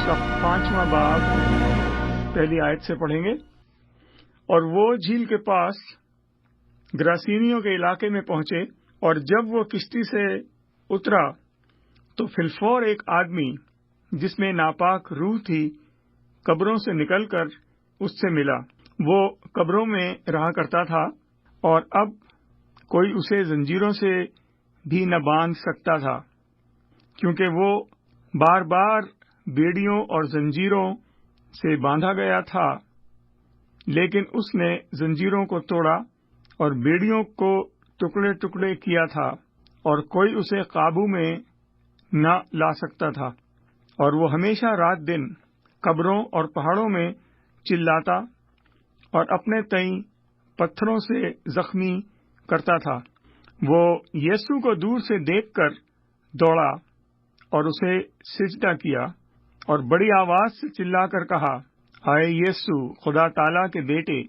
کا 5واں باب پہلی آیت سے پڑھیں گے۔ اور وہ جھیل کے پاس گراسینیوں کے علاقے میں پہنچے، اور جب وہ کشتی سے اترا تو فی الفور ایک آدمی جس میں ناپاک روح تھی قبروں سے نکل کر اس سے ملا۔ وہ قبروں میں رہا کرتا تھا، اور اب کوئی اسے زنجیروں سے بھی نہ باندھ سکتا تھا، کیونکہ وہ بار بار بیڑیوں اور زنجیروں سے باندھا گیا تھا۔ لیکن اس نے زنجیروں کو توڑا اور بیڑیوں کو ٹکڑے ٹکڑے کیا تھا، اور کوئی اسے قابو میں نہ لا سکتا تھا۔ اور وہ ہمیشہ رات دن قبروں اور پہاڑوں میں چلاتا اور اپنے تئیں پتھروں سے زخمی کرتا تھا۔ وہ یسوع کو دور سے دیکھ کر دوڑا اور اسے سجدہ کیا، اور بڑی آواز سے چلا کر کہا، اے یسوع، خدا تعالی کے بیٹے،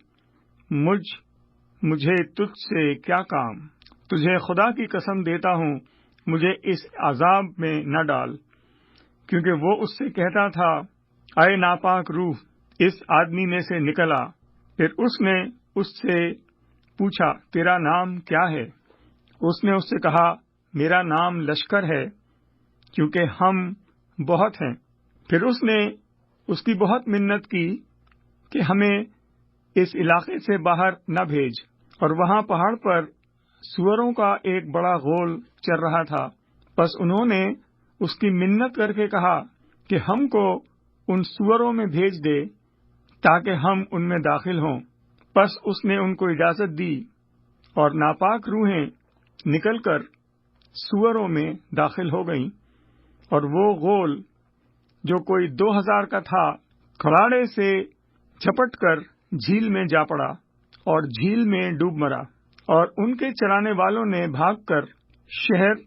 مجھے تجھ سے کیا کام؟ تجھے خدا کی قسم دیتا ہوں، مجھے اس عذاب میں نہ ڈال۔ کیونکہ وہ اس سے کہتا تھا، اے ناپاک روح، اس آدمی میں سے نکل آ۔ پھر اس نے اس سے پوچھا، تیرا نام کیا ہے؟ اس نے اس سے کہا، میرا نام لشکر ہے، کیونکہ ہم بہت ہیں۔ پھر اس نے اس کی بہت منت کی کہ ہمیں اس علاقے سے باہر نہ بھیج۔ اور وہاں پہاڑ پر سوروں کا ایک بڑا غول چر رہا تھا۔ پس انہوں نے اس کی منت کر کے کہا کہ ہم کو ان سوروں میں بھیج دے تاکہ ہم ان میں داخل ہوں۔ پس اس نے ان کو اجازت دی، اور ناپاک روحیں نکل کر سوروں میں داخل ہو گئیں، اور وہ غول جو کوئی 2000 کا تھا کھلاڑے سے جھپٹ کر جھیل میں جا پڑا اور جھیل میں ڈوب مرا۔ اور ان کے چلانے والوں نے بھاگ کر شہر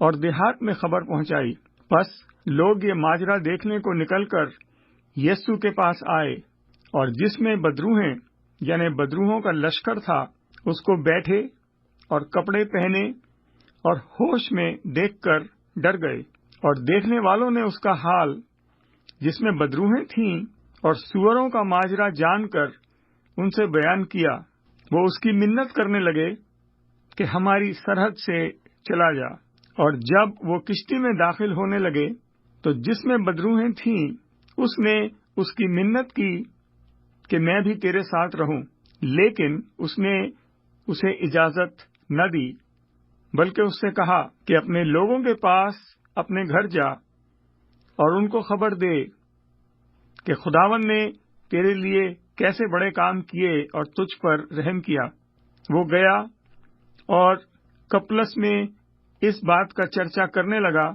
اور دیہات میں خبر پہنچائی۔ پس لوگ یہ ماجرا دیکھنے کو نکل کر یسوع کے پاس آئے، اور جس میں بدروہیں یعنی بدروہوں کا لشکر تھا اس کو بیٹھے اور کپڑے پہنے اور ہوش میں دیکھ کر ڈر گئے۔ اور دیکھنے والوں نے اس کا حال جس میں بدروہیں تھیں اور سوروں کا ماجرا جان کر ان سے بیان کیا۔ وہ اس کی منت کرنے لگے کہ ہماری سرحد سے چلا جا۔ اور جب وہ کشتی میں داخل ہونے لگے تو جس میں بدروہیں تھیں اس نے اس کی منت کی کہ میں بھی تیرے ساتھ رہوں، لیکن اس نے اسے اجازت نہ دی، بلکہ اس سے کہا کہ اپنے لوگوں کے پاس اپنے گھر جا اور ان کو خبر دے کہ خداوند نے تیرے لیے کیسے بڑے کام کیے اور تجھ پر رحم کیا۔ وہ گیا اور کپلس میں اس بات کا چرچا کرنے لگا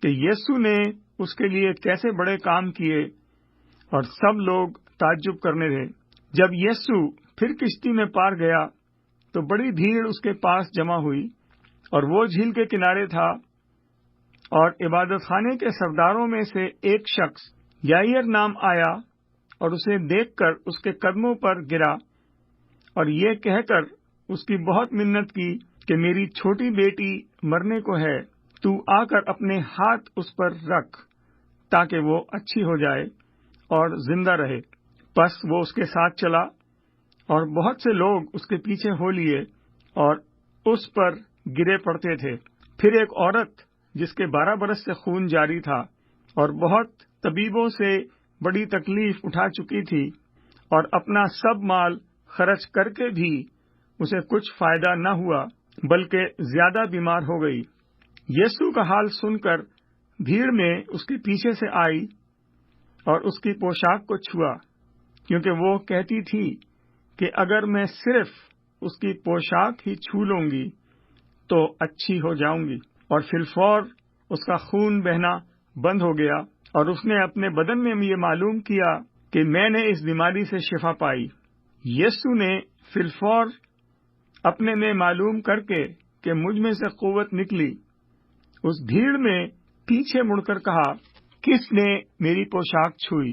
کہ یسوع نے اس کے لیے کیسے بڑے کام کیے، اور سب لوگ تعجب کرنے لگے۔ جب یسوع پھر کشتی میں پار گیا تو بڑی بھیڑ اس کے پاس جمع ہوئی، اور وہ جھیل کے کنارے تھا۔ اور عبادت خانے کے سرداروں میں سے ایک شخص یائیر نام آیا اور اسے دیکھ کر اس کے قدموں پر گرا، اور یہ کہہ کر اس کی بہت منت کی کہ میری چھوٹی بیٹی مرنے کو ہے، تو آ کر اپنے ہاتھ اس پر رکھ تاکہ وہ اچھی ہو جائے اور زندہ رہے۔ پس وہ اس کے ساتھ چلا، اور بہت سے لوگ اس کے پیچھے ہو لیے اور اس پر گرے پڑتے تھے۔ پھر ایک عورت جس کے 12 برس سے خون جاری تھا اور بہت طبیبوں سے بڑی تکلیف اٹھا چکی تھی، اور اپنا سب مال خرچ کر کے بھی اسے کچھ فائدہ نہ ہوا بلکہ زیادہ بیمار ہو گئی، یسوع کا حال سن کر بھیڑ میں اس کے پیچھے سے آئی اور اس کی پوشاک کو چھوا، کیونکہ وہ کہتی تھی کہ اگر میں صرف اس کی پوشاک ہی چھو لوں گی تو اچھی ہو جاؤں گی۔ اور فی الفور اس کا خون بہنا بند ہو گیا، اور اس نے اپنے بدن میں یہ معلوم کیا کہ میں نے اس بیماری سے شفا پائی۔ یسوع نے فی الفور اپنے میں معلوم کر کے کہ مجھ میں سے قوت نکلی، اس بھیڑ میں پیچھے مڑ کر کہا، کس نے میری پوشاک چھوئی؟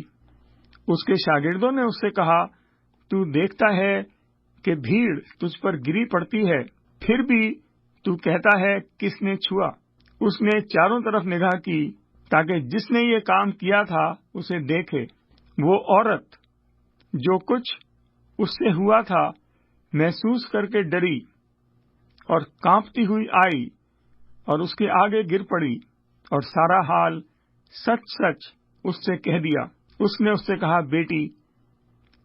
اس کے شاگردوں نے اس سے کہا، تو دیکھتا ہے کہ بھیڑ تجھ پر گری پڑتی ہے، پھر بھی تو کہتا ہے کس نے چھوا؟ اس نے چاروں طرف نگاہ کی تاکہ جس نے یہ کام کیا تھا اسے دیکھے۔ وہ عورت جو کچھ اس سے ہوا تھا محسوس کر کے ڈری اور کانپتی ہوئی آئی اور اس کے آگے گر پڑی اور سارا حال سچ سچ اس سے کہہ دیا۔ اس نے اس سے کہا، بیٹی،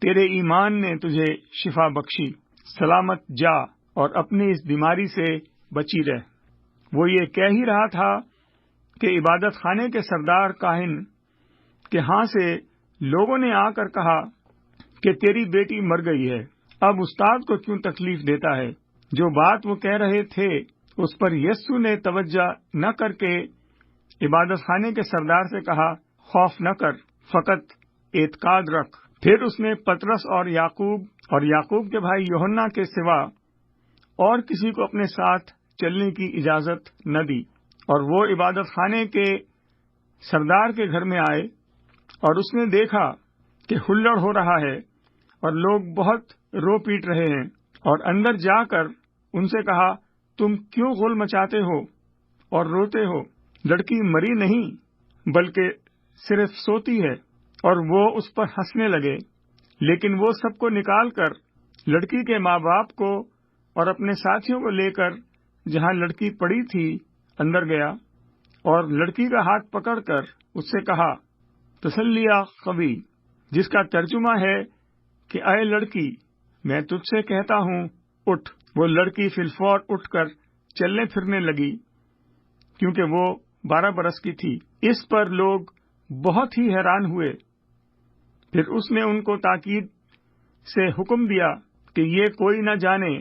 تیرے ایمان نے تجھے شفا بخشی، سلامت جا اور اپنی اس بیماری سے بچی رہ۔ وہ یہ کہہ ہی رہا تھا کہ عبادت خانے کے سردار کاہن کے ہاں سے لوگوں نے آ کر کہا کہ تیری بیٹی مر گئی ہے، اب استاد کو کیوں تکلیف دیتا ہے؟ جو بات وہ کہہ رہے تھے اس پر یسوع نے توجہ نہ کر کے عبادت خانے کے سردار سے کہا، خوف نہ کر، فقط اعتقاد رکھ۔ پھر اس نے پطرس اور یعقوب کے بھائی یوحنا کے سوا اور کسی کو اپنے ساتھ چلنے کی اجازت نہ دی، اور وہ عبادت خانے کے سردار کے گھر میں آئے، اور اس نے دیکھا کہ ہلڑ ہو رہا ہے اور لوگ بہت رو پیٹ رہے ہیں، اور اندر جا کر ان سے کہا، تم کیوں غل مچاتے ہو اور روتے ہو؟ لڑکی مری نہیں بلکہ صرف سوتی ہے۔ اور وہ اس پر ہنسنے لگے۔ لیکن وہ سب کو نکال کر لڑکی کے ماں باپ کو اور اپنے ساتھیوں کو لے کر جہاں لڑکی پڑی تھی اندر گیا، اور لڑکی کا ہاتھ پکڑ کر اس سے کہا، تسلیہ قوی، جس کا ترجمہ ہے کہ اے لڑکی، میں تجھ سے کہتا ہوں، اٹھ۔ وہ لڑکی فی الفور اٹھ کر چلنے پھرنے لگی، کیونکہ وہ 12 برس کی تھی۔ اس پر لوگ بہت ہی حیران ہوئے۔ پھر اس نے ان کو تاکید سے حکم دیا کہ یہ کوئی نہ جانے،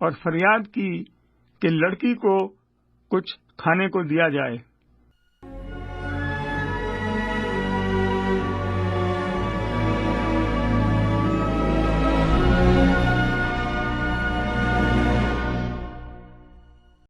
اور فریاد کی کہ لڑکی کو کچھ کھانے کو دیا جائے۔